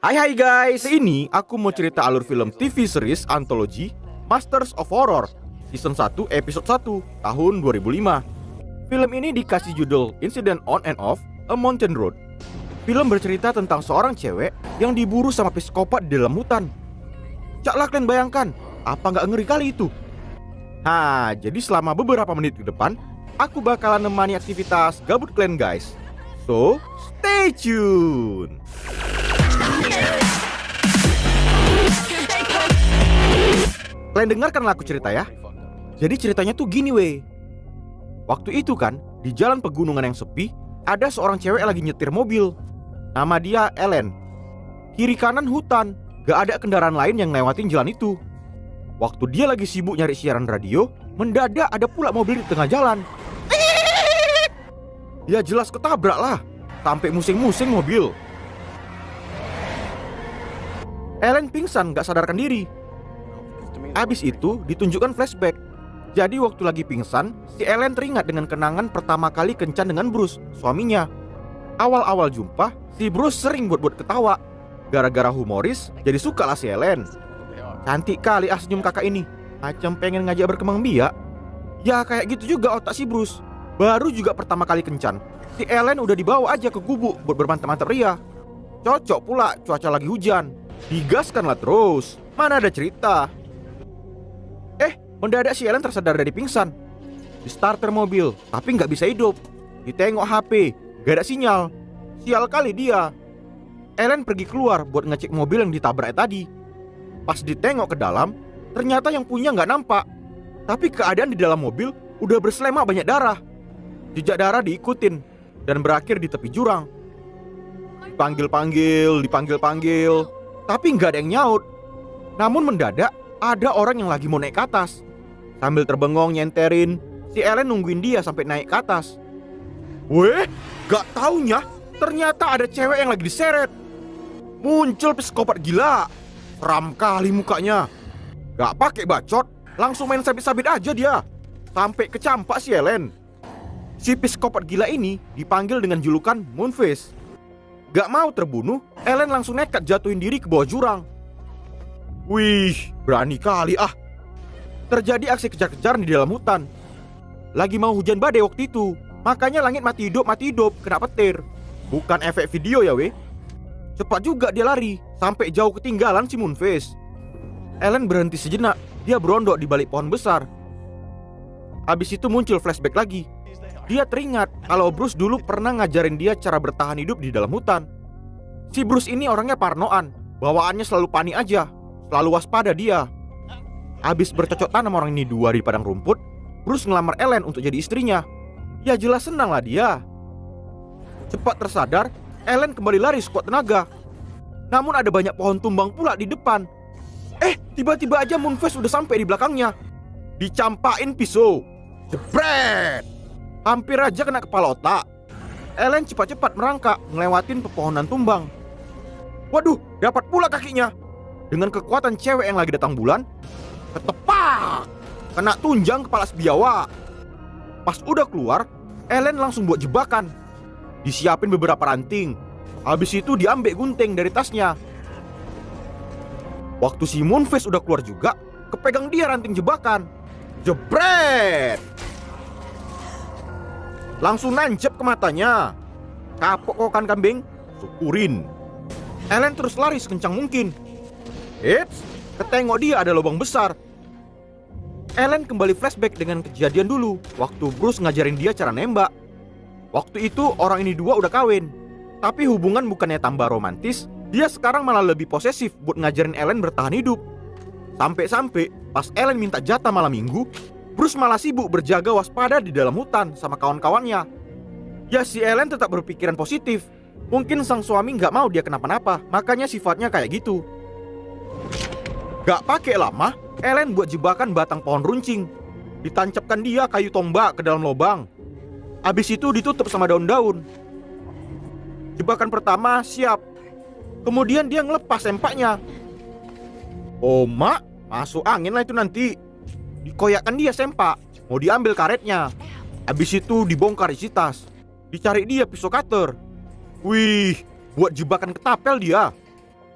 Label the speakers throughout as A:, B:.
A: Hai guys, ini aku mau cerita alur film TV series antologi Masters of Horror Season 1 Episode 1 tahun 2005. Film ini dikasih judul Incident on and Off a Mountain Road. Film bercerita tentang seorang cewek yang diburu sama psikopat di dalam hutan. Caklah kalian bayangkan, apa nggak ngeri kali itu? Nah, jadi selama beberapa menit ke depan aku bakalan nemani aktivitas gabut kalian guys. So, stay tune. Kalian dengarkanlah aku cerita ya. Jadi ceritanya tuh gini weh. Waktu itu kan, di jalan pegunungan yang sepi, ada seorang cewek lagi nyetir mobil. Nama dia Ellen. Kiri kanan hutan, gak ada kendaraan lain yang lewatin jalan itu. Waktu dia lagi sibuk nyari siaran radio, mendadak ada pula mobil di tengah jalan. Ya jelas ketabrak lah, sampai musing-musing mobil. Ellen pingsan gak sadarkan diri. Abis itu ditunjukkan flashback. Jadi waktu lagi pingsan, si Ellen teringat dengan kenangan pertama kali kencan dengan Bruce, suaminya. Awal-awal jumpa, si Bruce sering buat-buat ketawa. Gara-gara humoris, jadi suka lah si Ellen. Cantik kali senyum kakak ini, macam pengen ngajak berkembang biak. Ya kayak gitu juga otak si Bruce. Baru juga pertama kali kencan, si Ellen udah dibawa aja ke gubuk buat bermantap-mantap ria. Cocok pula cuaca lagi hujan. Digaskanlah terus, mana ada cerita. Mendadak si Ellen tersadar dari pingsan. Di starter mobil, tapi nggak bisa hidup. Ditengok HP, gak ada sinyal. Sial kali dia. Ellen pergi keluar buat ngecek mobil yang ditabrak tadi. Pas ditengok ke dalam, ternyata yang punya nggak nampak. Tapi keadaan di dalam mobil udah berselema banyak darah. Jejak darah diikutin dan berakhir di tepi jurang. Dipanggil-panggil, tapi nggak ada yang nyaut. Namun mendadak ada orang yang lagi mau naik ke atas. Sambil terbengong nyenterin, si Ellen nungguin dia sampai naik ke atas. Weh, gak taunya ternyata ada cewek yang lagi diseret. Muncul psikopat gila. Seram kali mukanya. Gak pakai bacot, langsung main sabit-sabit aja dia. Sampai kecampak si Ellen. Si psikopat gila ini dipanggil dengan julukan Moonface. Gak mau terbunuh, Ellen langsung nekat jatuhin diri ke bawah jurang. Wih, berani kali Terjadi aksi kejar-kejaran di dalam hutan. Lagi mau hujan badai waktu itu, makanya langit mati hidup kena petir. Bukan efek video ya weh. Cepat juga dia lari, sampai jauh ketinggalan si Moonface. Ellen berhenti sejenak, dia berondok di balik pohon besar. Habis itu muncul flashback lagi. Dia teringat kalau Bruce dulu pernah ngajarin dia cara bertahan hidup di dalam hutan. Si Bruce ini orangnya parnoan, bawaannya selalu panik aja, selalu waspada dia. Habis bercocok tanam orang ini dua di padang rumput, Bruce ngelamar Ellen untuk jadi istrinya. Ya jelas senang lah dia. Cepat tersadar, Ellen kembali lari sekuat tenaga. Namun ada banyak pohon tumbang pula di depan. Tiba-tiba aja Moonface udah sampai di belakangnya. Dicampain pisau. Jebret! Hampir aja kena kepala otak. Ellen cepat-cepat merangkak ngelewatin pepohonan tumbang. Waduh, dapat pula kakinya. Dengan kekuatan cewek yang lagi datang bulan, ketepak! Kena tunjang kepala sebiawak. Pas udah keluar, Ellen langsung buat jebakan. Disiapin beberapa ranting. Habis itu diambil gunting dari tasnya. Waktu si Moonface udah keluar juga, kepegang dia ranting jebakan. Jebret! Langsung nancep ke matanya. Kapok kok kan kambing? Syukurin. Ellen terus lari sekencang mungkin. Eits, ketengok dia ada lubang besar. Ellen kembali flashback dengan kejadian dulu waktu Bruce ngajarin dia cara nembak. Waktu itu orang ini dua udah kawin. Tapi hubungan bukannya tambah romantis, dia sekarang malah lebih posesif buat ngajarin Ellen bertahan hidup. Sampai-sampai pas Ellen minta jatah malam minggu, Bruce malah sibuk berjaga waspada di dalam hutan sama kawan-kawannya. Ya si Ellen tetap berpikiran positif. Mungkin sang suami gak mau dia kenapa-napa, makanya sifatnya kayak gitu. Gak pakai lama, Ellen buat jebakan batang pohon runcing. Ditancapkan dia kayu tombak ke dalam lubang. Abis itu ditutup sama daun-daun. Jebakan pertama siap. Kemudian dia ngelepas sempaknya. Oh mak, masuk angin lah itu nanti. Dikoyakkan dia sempak, mau diambil karetnya. Abis itu dibongkar isi tas. Dicari dia pisau cutter. Wih, buat jebakan ketapel dia.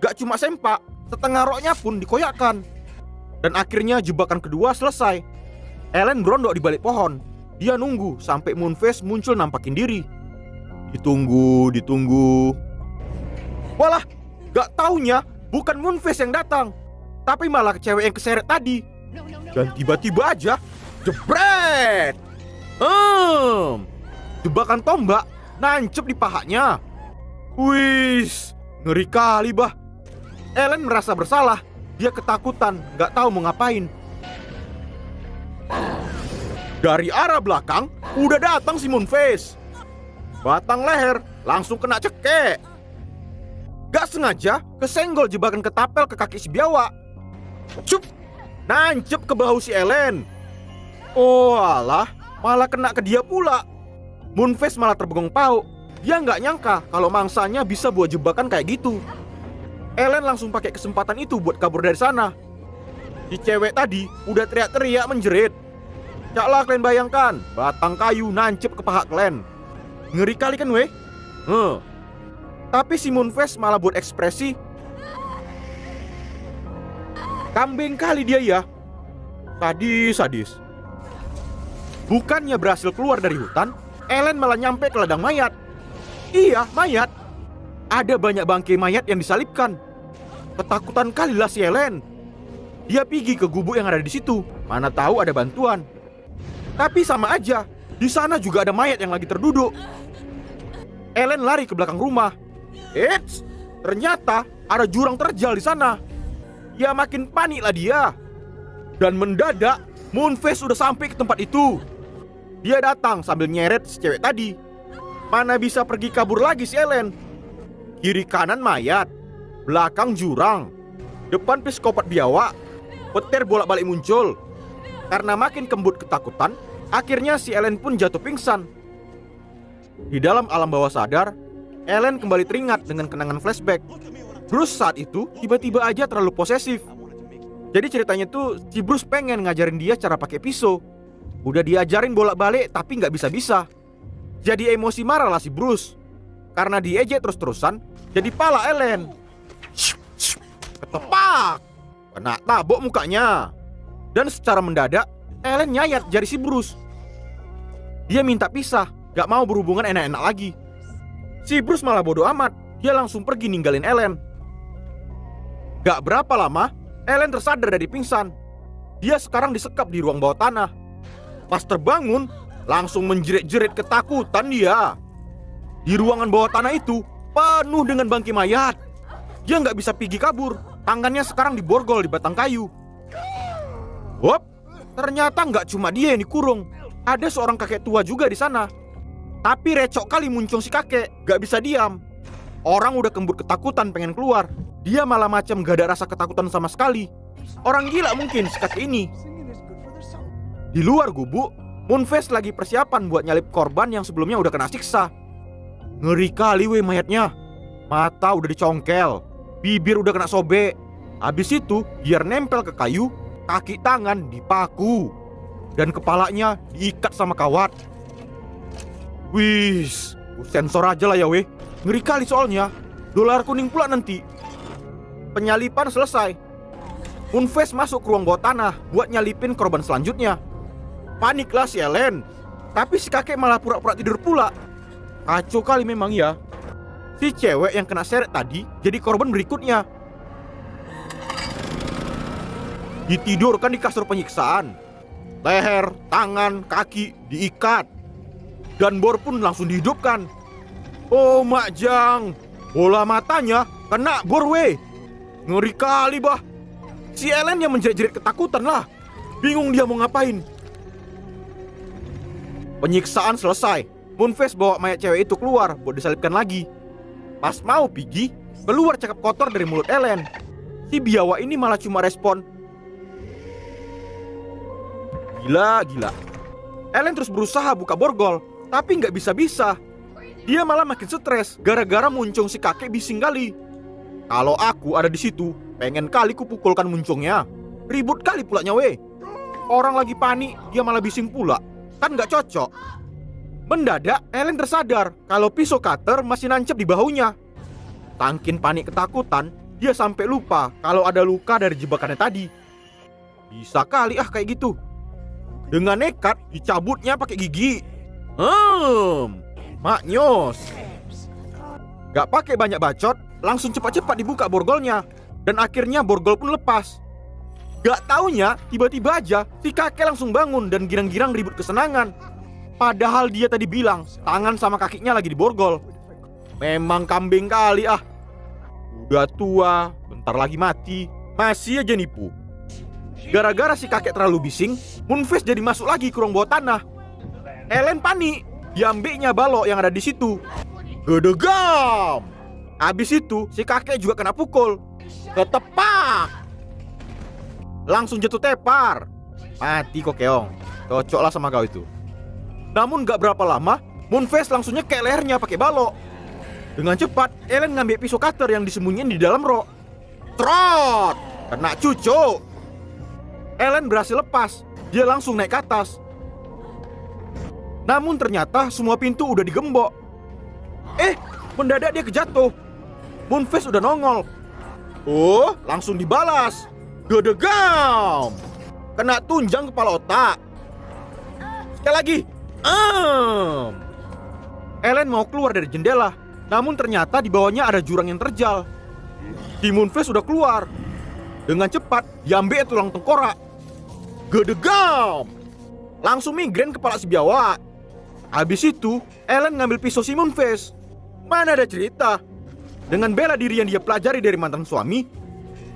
A: gak cuma sempak, setengah roknya pun dikoyakkan. Dan akhirnya jebakan kedua selesai. Ellen berondok di balik pohon. Dia nunggu sampai Moonface muncul nampakin diri. Ditunggu. Walah, gak taunya bukan Moonface yang datang, tapi malah cewek yang keseret tadi. Dan tiba-tiba aja jebret. Jebakan tombak nancep di pahanya. Wis, ngeri kali bah. Ellen merasa bersalah. Dia ketakutan, gak tahu mau ngapain. Dari arah belakang udah datang si Moonface. Batang leher langsung kena cekek. Gak sengaja kesenggol jebakan ketapel ke kaki si biawak. Cup, nancep ke bahu si Ellen. Oh alah, malah kena ke dia pula. Moonface malah terbengong pauk. Dia nggak nyangka kalau mangsanya bisa buat jebakan kayak gitu. Ellen langsung pakai kesempatan itu buat kabur dari sana. Si cewek tadi udah teriak-teriak menjerit. Caklah kalian bayangkan, batang kayu nancep ke paha kalian. Ngeri kali kan weh? Tapi si Moonface malah buat ekspresi kambing kali dia ya. Sadis. Bukannya berhasil keluar dari hutan, Ellen malah nyampe ke ladang mayat. Iya, mayat. Ada banyak bangkai mayat yang disalibkan. Ketakutan kalilah si Ellen. Dia pergi ke gubuk yang ada di situ. Mana tahu ada bantuan. Tapi sama aja, di sana juga ada mayat yang lagi terduduk. Ellen lari ke belakang rumah. Eits, ternyata ada jurang terjal di sana. Ya makin paniklah dia. Dan mendadak Moonface sudah sampai ke tempat itu. Dia datang sambil nyeret si cewek tadi. Mana bisa pergi kabur lagi si Ellen. Kiri kanan mayat, belakang jurang, depan psikopat biawak. Petir bolak-balik muncul. Karena makin kembut ketakutan, akhirnya si Ellen pun jatuh pingsan. Di dalam alam bawah sadar, Ellen kembali teringat dengan kenangan flashback. Bruce saat itu tiba-tiba aja terlalu posesif. Jadi ceritanya tuh si Bruce pengen ngajarin dia cara pakai pisau. Udah diajarin bolak-balik tapi nggak bisa-bisa. Jadi emosi marah lah si Bruce. Karena diejek terus-terusan, jadi pala Ellen. Ketepak, kena tabok mukanya. Dan secara mendadak Ellen nyayat jari si Bruce. Dia minta pisah, gak mau berhubungan enak-enak lagi. Si Bruce malah bodo amat. Dia langsung pergi ninggalin Ellen. Gak berapa lama Ellen tersadar dari pingsan. Dia sekarang disekap di ruang bawah tanah. Pas terbangun, langsung menjerit-jerit ketakutan dia. Di ruangan bawah tanah itu penuh dengan bangkai mayat. Dia gak bisa pergi kabur. Tangannya sekarang diborgol di batang kayu. Hop, ternyata gak cuma dia yang dikurung. Ada seorang kakek tua juga di sana. Tapi recok kali muncul si kakek, gak bisa diam. Orang udah kembut ketakutan pengen keluar. Dia malah macam gak ada rasa ketakutan sama sekali. Orang gila mungkin si kakek ini. Di luar gubuk, Moonface lagi persiapan buat nyalip korban yang sebelumnya udah kena siksa. Ngeri kali weh mayatnya. Mata udah dicongkel, bibir udah kena sobek. Habis itu biar nempel ke kayu, kaki tangan dipaku, dan kepalanya diikat sama kawat. Wis, sensor aja lah ya weh. Ngeri kali soalnya. Dolar kuning pula nanti. Penyalipan selesai. Moonface masuk ke ruang bawah tanah buat nyalipin korban selanjutnya. Paniklah si Ellen. Tapi si kakek malah pura-pura tidur pula. Kacau kali memang ya. Si cewek yang kena seret tadi jadi korban berikutnya. Ditidurkan di kasur penyiksaan. Leher, tangan, kaki diikat. Dan bor pun langsung dihidupkan. Oh Mak Jang, bola matanya kena bor weh. Ngeri kali bah. Si Ellen yang menjerit-jerit ketakutan lah. Bingung dia mau ngapain. Penyiksaan selesai. Moonface bawa mayat cewek itu keluar buat disalibkan lagi. Pas mau pergi, keluar cakap kotor dari mulut Ellen. Si biawak ini malah cuma respon gila. Ellen terus berusaha buka borgol, tapi nggak bisa-bisa. Dia malah makin stres gara-gara muncung si kakek bising kali. Kalau aku ada di situ, pengen kali kupukulkan muncungnya. Ribut kali pulanya weh. Orang lagi panik, dia malah bising pula. Kan nggak cocok. Mendadak Ellen tersadar kalau pisau cutter masih nancep di bahunya. Tangkin panik ketakutan, dia sampai lupa kalau ada luka dari jebakannya tadi. Bisa kali kayak gitu. Dengan nekat dicabutnya pakai gigi. Maknyos. Gak pakai banyak bacot, langsung cepat-cepat dibuka borgolnya. Dan akhirnya borgol pun lepas. Gak taunya tiba-tiba aja si kakek langsung bangun dan girang-girang ribut kesenangan. Padahal dia tadi bilang tangan sama kakinya lagi diborgol. Memang kambing kali Udah tua, bentar lagi mati, masih aja nipu. Gara-gara si kakek terlalu bising, Moonface jadi masuk lagi ke ruang bawah tanah. Ellen panik, diambilnya balok yang ada di situ. Gedegam. Habis itu si kakek juga kena pukul. Ketepak. Langsung jatuh tepar. Mati kok keong. Cocok lah sama kau itu. Namun gak berapa lama, Moonface langsung nyekek lehernya pakai balok. Dengan cepat, Ellen ngambil pisau cutter yang disembunyiin di dalam rok. Trot. Kena cucuk. Ellen berhasil lepas. Dia langsung naik ke atas. Namun ternyata semua pintu udah digembok. Mendadak dia kejatuh. Moonface udah nongol. Langsung dibalas. Gedegam. Kena tunjang kepala otak. Sekali lagi. Ellen mau keluar dari jendela. Namun ternyata di bawahnya ada jurang yang terjal. Si Moonface udah keluar. Dengan cepat diambil tulang tengkorak. Gedegam. Langsung migrain kepala si biawak. Habis itu Ellen ngambil pisau si Moonface. Mana ada cerita. Dengan bela diri yang dia pelajari dari mantan suami,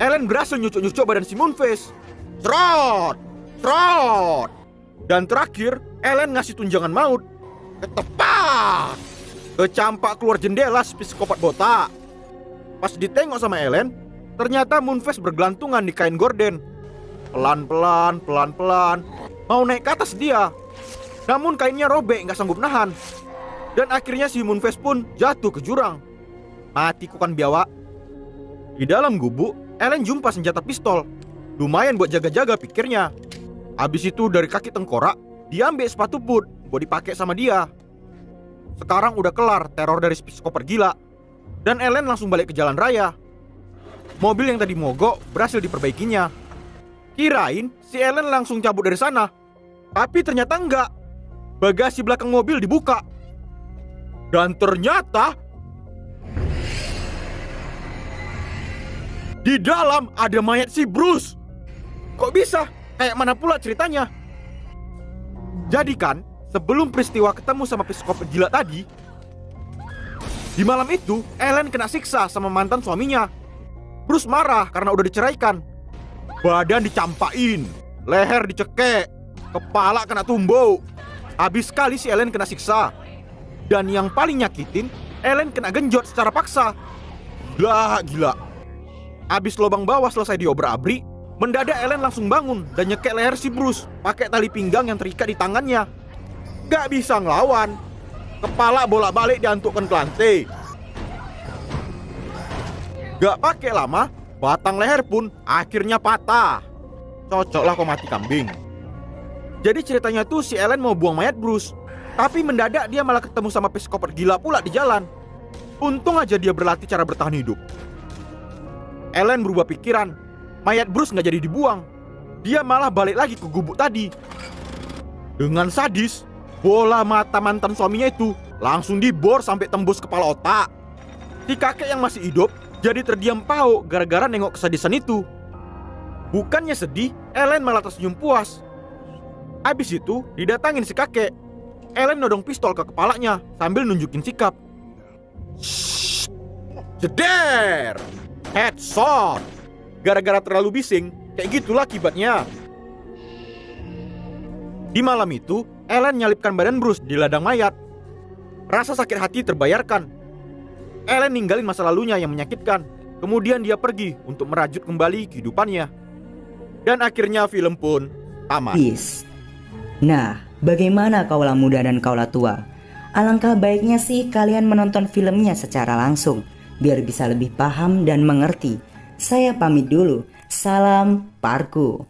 A: Ellen berhasil nyucuk-nyucuk badan si Moonface. Trot. Dan terakhir Ellen ngasih tunjangan maut. Ketepak. Kecampak keluar jendela si psikopat botak. Pas ditengok sama Ellen, ternyata Moonface bergelantungan di kain gorden. Pelan-pelan mau naik ke atas dia. Namun kainnya robek, gak sanggup nahan. Dan akhirnya si Moonface pun jatuh ke jurang. Mati kukan biawak. Di dalam gubuk, Ellen jumpa senjata pistol. Lumayan buat jaga-jaga pikirnya. Habis itu dari kaki tengkorak, dia ambil sepatu boot buat dipakai sama dia. Sekarang udah kelar teror dari psikopat gila. Dan Ellen langsung balik ke jalan raya. Mobil yang tadi mogok berhasil diperbaikinya. Kirain si Ellen langsung cabut dari sana. Tapi ternyata enggak. Bagasi belakang mobil dibuka. Dan ternyata di dalam ada mayat si Bruce. Kok bisa? Kayak mana pula ceritanya? Jadi kan, sebelum peristiwa ketemu sama psikopat gila tadi, di malam itu Ellen kena siksa sama mantan suaminya. Bruce marah karena udah diceraikan. Badan dicampain, leher dicekek, kepala kena tumbuk. Habis sekali si Ellen kena siksa. Dan yang paling nyakitin, Ellen kena genjot secara paksa. Gila. Habis lubang bawah selesai diobrak-abrik, mendadak Ellen langsung bangun dan nyekek leher si Bruce pakai tali pinggang yang terikat di tangannya. Gak bisa ngelawan. Kepala bolak-balik diantukkan ke lantai. Gak pakai lama, batang leher pun akhirnya patah. Cocoklah kau mati kambing. Jadi ceritanya tuh si Ellen mau buang mayat Bruce, tapi mendadak dia malah ketemu sama psikopat gila pula di jalan. Untung aja dia berlatih cara bertahan hidup. Ellen berubah pikiran. Mayat Bruce gak jadi dibuang. Dia malah balik lagi ke gubuk tadi. Dengan sadis, bola mata mantan suaminya itu langsung dibor sampai tembus kepala otak. Si kakek yang masih hidup jadi terdiam pau gara-gara nengok kesadisan itu. Bukannya sedih, Ellen malah tersenyum puas. Habis itu didatangin si kakek. Ellen nodong pistol ke kepalanya sambil nunjukin sikap. Shhh, jeder, headshot. Gara-gara terlalu bising, kayak gitulah akibatnya. Di malam itu, Ellen nyalipkan badan Bruce di ladang mayat. Rasa sakit hati terbayarkan. Ellen ninggalin masa lalunya yang menyakitkan. Kemudian dia pergi untuk merajut kembali kehidupannya. Dan akhirnya film pun tamat.
B: Peace. Nah, bagaimana kaulah muda dan kaulah tua? Alangkah baiknya sih kalian menonton filmnya secara langsung, biar bisa lebih paham dan mengerti. Saya pamit dulu. Salam Parku.